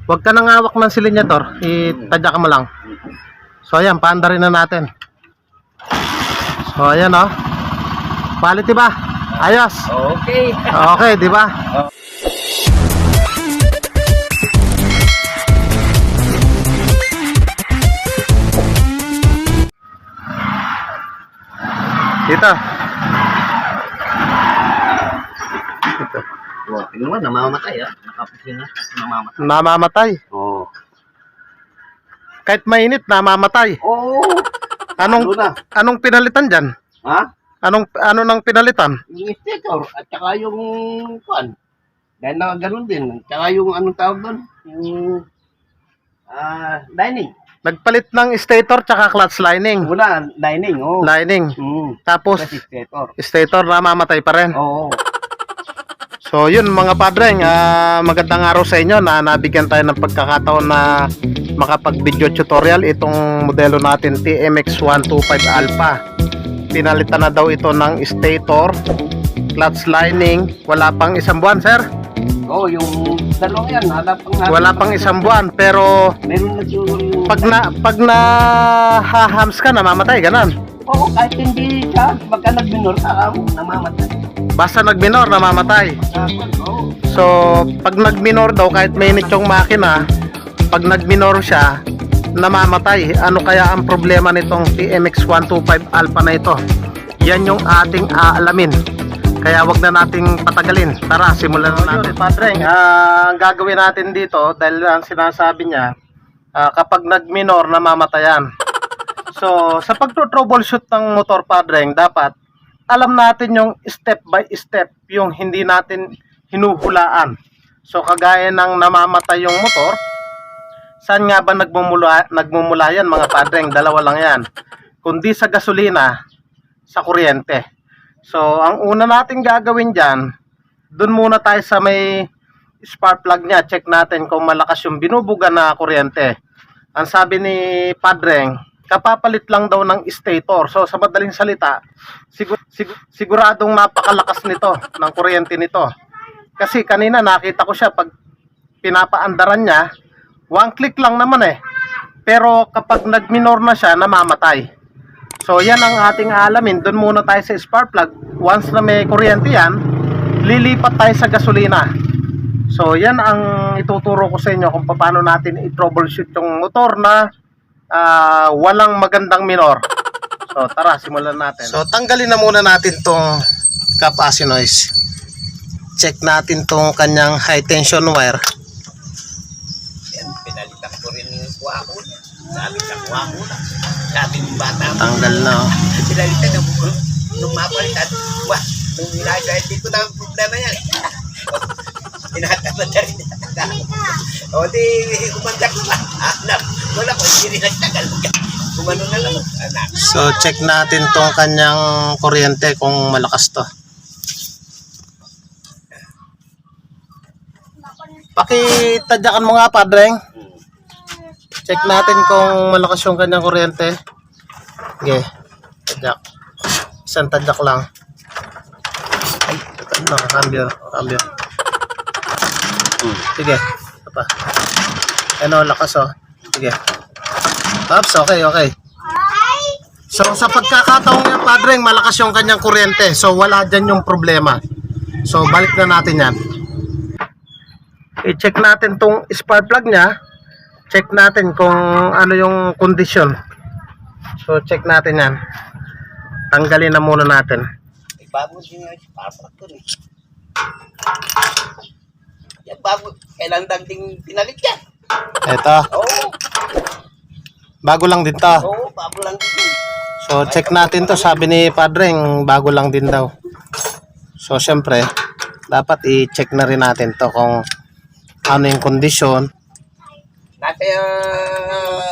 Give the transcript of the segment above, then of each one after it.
Huwag ka nang hawak ng silinyator, itadya ka mo lang. So ayan, paanda rin na natin. So ayan oh. Quality ba? Ayos. Okay. Okay, di ba? Dito. Dito. Oh, tingnan mo, namamatay ah. Nakapusin na, namamatay. Namamatay. Oo. Kahit mainit, namamatay. Oo. Anong pinalitan dyan? Ha? Ano nang pinalitan? Yung stator at saka yung kuan. Dahil na ganun din. Tsaka yung anong tawag doon? Yung lining. Nagpalit ng stator tsaka clutch lining. Wala, lining. Oh. Lining. Tapos, Kasi stator. stator namamatay pa rin. Oo. So yun mga padreng, magandang araw sa inyo na nabigyan tayo ng pagkakataon na makapag-video tutorial itong modelo natin TMX 125 Alpha. Pinalitan na daw ito ng stator, clutch lining, wala pang isang buwan sir? Oo, yung dalawang yan, wala pang isang buwan pero meron na siguro yung pag na hahams ka namamatay ganon. oo, kahit hindi siya, pagka nag-minor ka, namamatay. Basta nag-minor namamatay. Oo. So pag nag-minor daw kahit mainit yung makina, pag nag-minor siya namamatay. Ano kaya ang problema nitong TMX 125 Alpha na ito? Yan yung ating aalamin. Kaya wag na nating patagalin. Tara, simulan na natin. Padreng, ang gagawin natin dito dahil ang sinasabi niya, kapag nag-minor namamatayan. So sa pagto-troubleshoot ng motor padreng, dapat alam natin yung step by step, yung hindi natin hinuhulaan. So kagaya ng namamatay yung motor, saan nga ba nagmumula yan mga padreng? Dalawa lang yan. Kundi sa gasolina, sa kuryente. So ang una natin gagawin dyan, dun muna tayo sa may spark plug nya. Check natin kung malakas yung binubuga na kuryente. Ang sabi ni padreng, kapapalit lang daw ng stator. So sa madaling salita, siguradong napakalakas nito, ng kuryente nito. Kasi kanina nakita ko siya pag pinapaandaran niya, one click lang naman eh. Pero kapag nag-minor na siya, namamatay. So yan ang ating alamin. Doon muna tayo sa spark plug. Once na may kuryente yan, lilipat tayo sa gasolina. So yan ang ituturo ko sa inyo kung paano natin i-troubleshoot yung motor na walang magandang minor. So tara, simulan natin. So tanggalin na muna natin tong kapasi noise. Check natin tong kanyang high tension wire. Yan, pinalitan ko rin yung kuha ko. Sabi sa kuha ko na. Sabi ng bata mo. Tanggal na oh. Pinalitan na nung mapalitan. Wah, nung ginagawa, hindi ko na ang problema yan. Tinataman na rin. O di, kumandak ko ba? Anak, wala ko, hindi rin nagtagal. Kumano na lang, anak. So check natin tong kanyang kuryente kung malakas to. Pakitadyakan mo nga padreng. Check natin kung malakas yung kanyang kuryente. Okay, tadyak. Isang tadyak lang. Ay, nakakambyo. Sige, ito pa. Ano, lakas oh. Sige. Oops, okay. So sa pagkakataong yan padreng, malakas yung kanyang kuryente. So wala dyan yung problema. So balik na natin yan. I-check natin tong spark plug nya. Check natin kung ano yung kondisyon. So check natin yan. Tanggalin na muna natin. Bago din yung spark plug ko eh. Yan bago, kailan dagding pinalit yan? Eto. Oo. Bago lang din to. Oo, bago lang din. So check natin to. Sabi ni padreng bago lang din daw. So syempre dapat i-check na rin natin to kung ano yung kondisyon. Nasa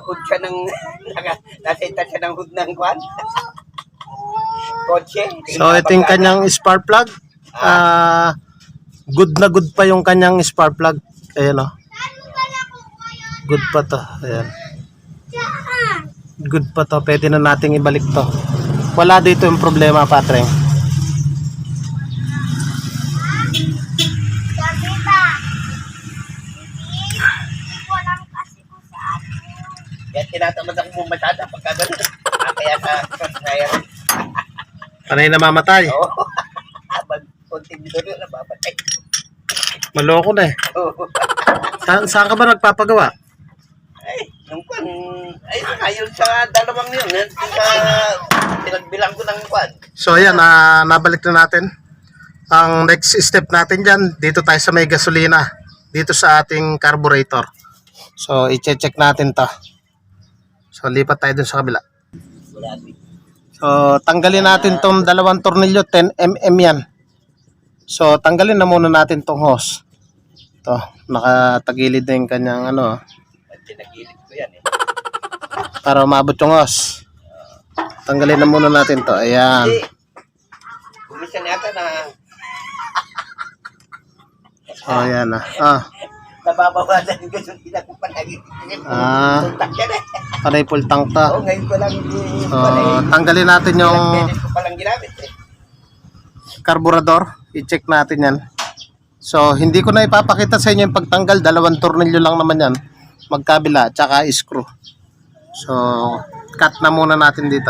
hood siya ng, nasa ita siya ng hood ng kwan. Kotse. So ito yung kanyang spark plug. Good na good pa yung kanyang spark plug. Ayan o. Good pa to. Ayan. Good pa to. Pwede na nating ibalik to. Wala dito yung problema, patreng. tinatamad akong bumasada pagka gano'n. Kaya kaya, Panay namamatay. oo. Habang konting dito na babatay. Maloko na eh. Oo. Saan ka ba nagpapagawa? Ay, yung kwan, ay, ayun sa dalawang yun. Yung sa pinagbilang ko ng kwan. So ayan, nabalik na natin. Ang next step natin dyan, dito tayo sa may gasolina. Dito sa ating carburetor. So i-check natin to. So lipat tayo dun sa kabila. Wala din. So tanggalin natin tong dalawang tornilyo, 10mm yan. So tanggalin na muna natin tong hose. To, nakatagilid na yung kanyang ano, At tinagilid ko yan eh. para umabot yung hose. Tanggalin na muna natin to. Ayan. Hindi. Kumisan yata na So ayan na. Ah, nababawasan yung gasolina ko pa lagi. Ah. Tuntak yan eh. panay full tank to. Oo, ngayon ko lang So tanggalin natin yung ilang beses ko palang ginamit eh. carburetor. I-check natin yan. So hindi ko na ipapakita sa inyo yung pagtanggal. Dalawang tornilyo lang naman yan. Magkabila, tsaka screw. So cut na muna natin dito.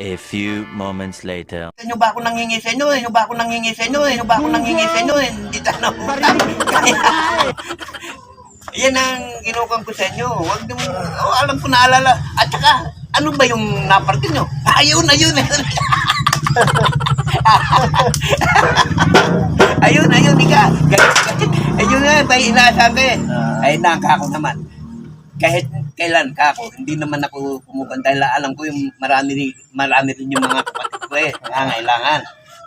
A few moments later. Ano ba ako nangingi sa inyo? Ano ba ako nangingi sa inyo? Ano ba ako nangingi sa inyo? Hindi tayo napunta. Yan ang kinukuha ko sa inyo. Huwag nyo, alam ko naalala. At saka, ano ba yung napartin nyo? Ayun. Ayun, ika. Ayun nga, may inaasahan ko eh. Ay, nakaka ko naman. Kahit kailan ka ako, hindi naman ako pumupunta dahil alam ko yung marami rin yung mga kapatid ko eh, nangangailangan.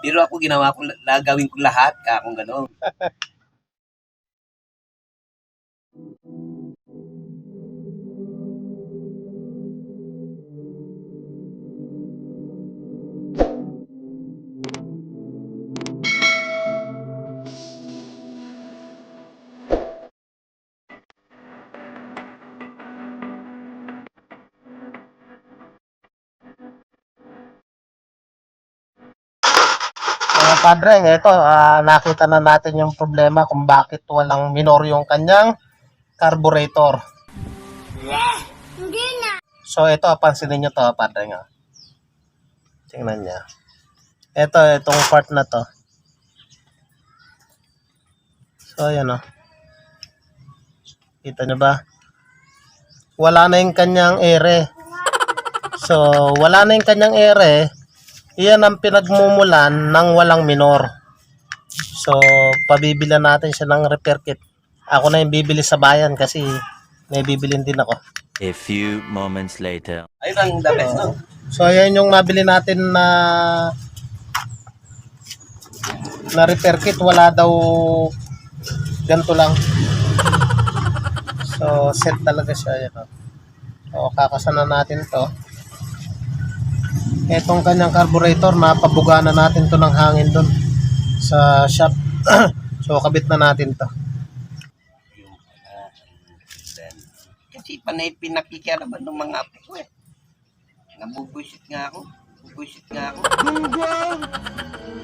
Pero ako ginawa ko, gagawin ko lahat ka kung gano'n. Padre, ito, nakita na natin yung problema kung bakit walang minor yung kanyang carburetor. So ito, pansinin nyo to, Padre nga. Tingnan niya. Itong part na to. So ayan o. Kita nyo ba? Wala na yung kanyang ere. So wala na yung kanyang ere. Iyan ang pinagmumulan ng walang minor. So, pabibilan natin siya ng repair kit. Ako na yung bibili sa bayan kasi may bibilin din ako. A few moments later. Ayun ang the best, no? So, ayan yung nabili natin na repair kit. Wala daw ganito lang. So, set talaga siya. Ayan, o. So, kakasana natin to. Etong kanyang carburetor, napabuga na natin to ng hangin doon sa shop. So kabit na natin to. Kasi panay pinakikialaman ng mga apo ko eh. Nabubuisit nga ako. Gunggong!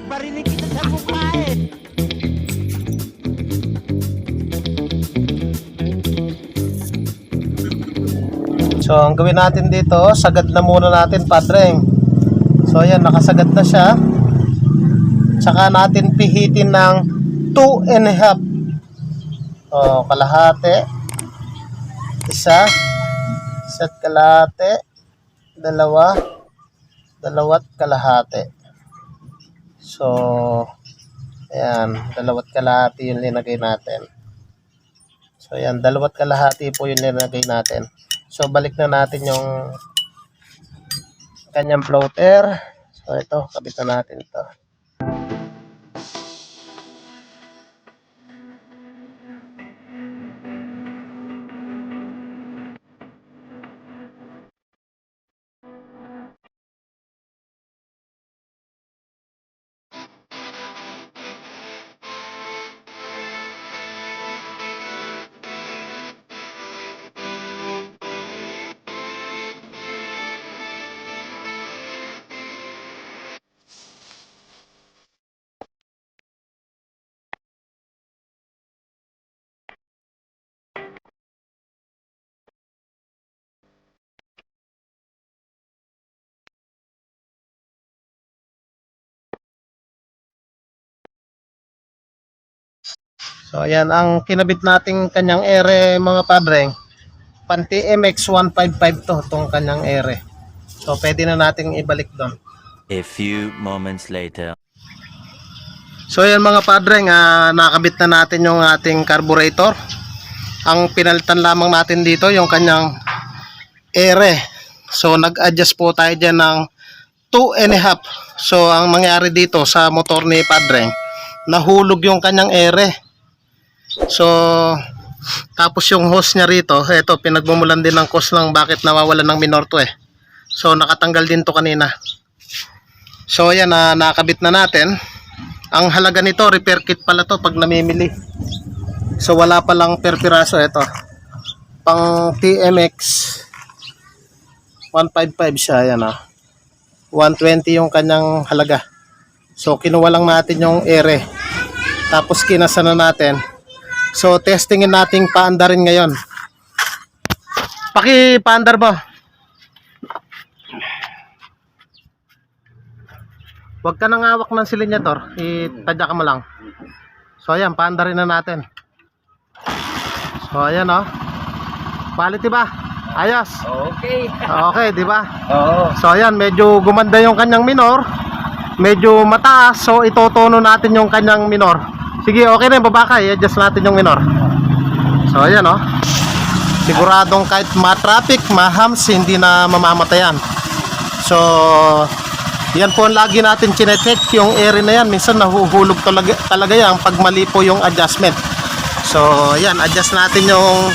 Barinig kita sa mukha eh! So ang gawin natin dito, sagad na muna natin, Padre. So ayan, nakasagad na siya. Tsaka natin pihitin ng 2.5. O, kalahati. Isa't kalahati. Dalawa't kalahati. So, ayan, 2 kalahati yung linagay natin. So ayan, 2 kalahati po yung linagay natin. So balik na natin yung kanyang floater. So ito, kabit na natin ito. So ayan ang kinabit nating kanyang ere mga padre. Panti MX155 to tong kanyang ere. So pwede na nating ibalik doon. A few moments later. So ayan mga padre, nakabit na natin yung ating carburetor. Ang pinalitan lamang natin dito yung kanyang ere. So nag-adjust po tayo dyan ng 2.5. So ang mangyari dito sa motor ni padre, nahulog yung kanyang ere. So tapos yung hose niya rito, eto pinagmumulan din ng cause lang bakit nawawalan ng minor to eh. So nakatanggal din to kanina. So ayan, nakabit na natin. Ang halaga nito, repair kit pala to pag namimili. So wala pa lang per piraso ito. Pang TMX 155 siya, ayan 120 yung kanyang halaga. So kinuha lang natin yung ere. Tapos kinasa na natin. So testingin nating paandarin ngayon. Paki-paandar mo. Huwag ka nang hawak ng silinyator, itadya ka mo lang. So ayan, paandarin na natin. So ayan quality ba? Ayos. Okay. Okay, di ba? Oo. So ayan, medyo gumanda yung kanyang minor. Medyo mataas, so itotono natin yung kanyang minor. Sige, okay na yung babaka, i-adjust natin yung minor. So ayan siguradong kahit ma-traffic, ma-hams, hindi na mamamatayan. So yan po ang lagi natin chinecheck yung area na yan. Minsan nahuhulog talaga yan pag mali po yung adjustment. So yan, adjust natin yung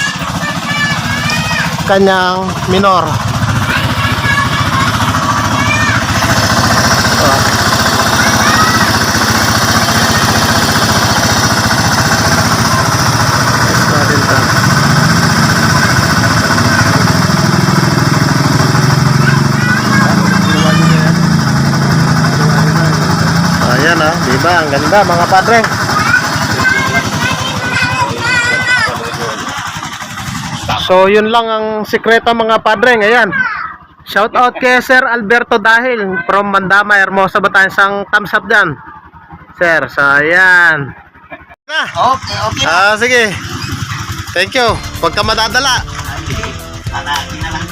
kanyang minor. Ayan diba? Ang ganda mga padre. So yun lang ang sikreto mga padre ngayon. Shout out kay Sir Alberto Dahil from Mandama, Hermosa, Batangas. Ang thumbs up dyan Sir. So ayan Okay. sige. Thank you. Huwag ka madadala. Palagi na lang.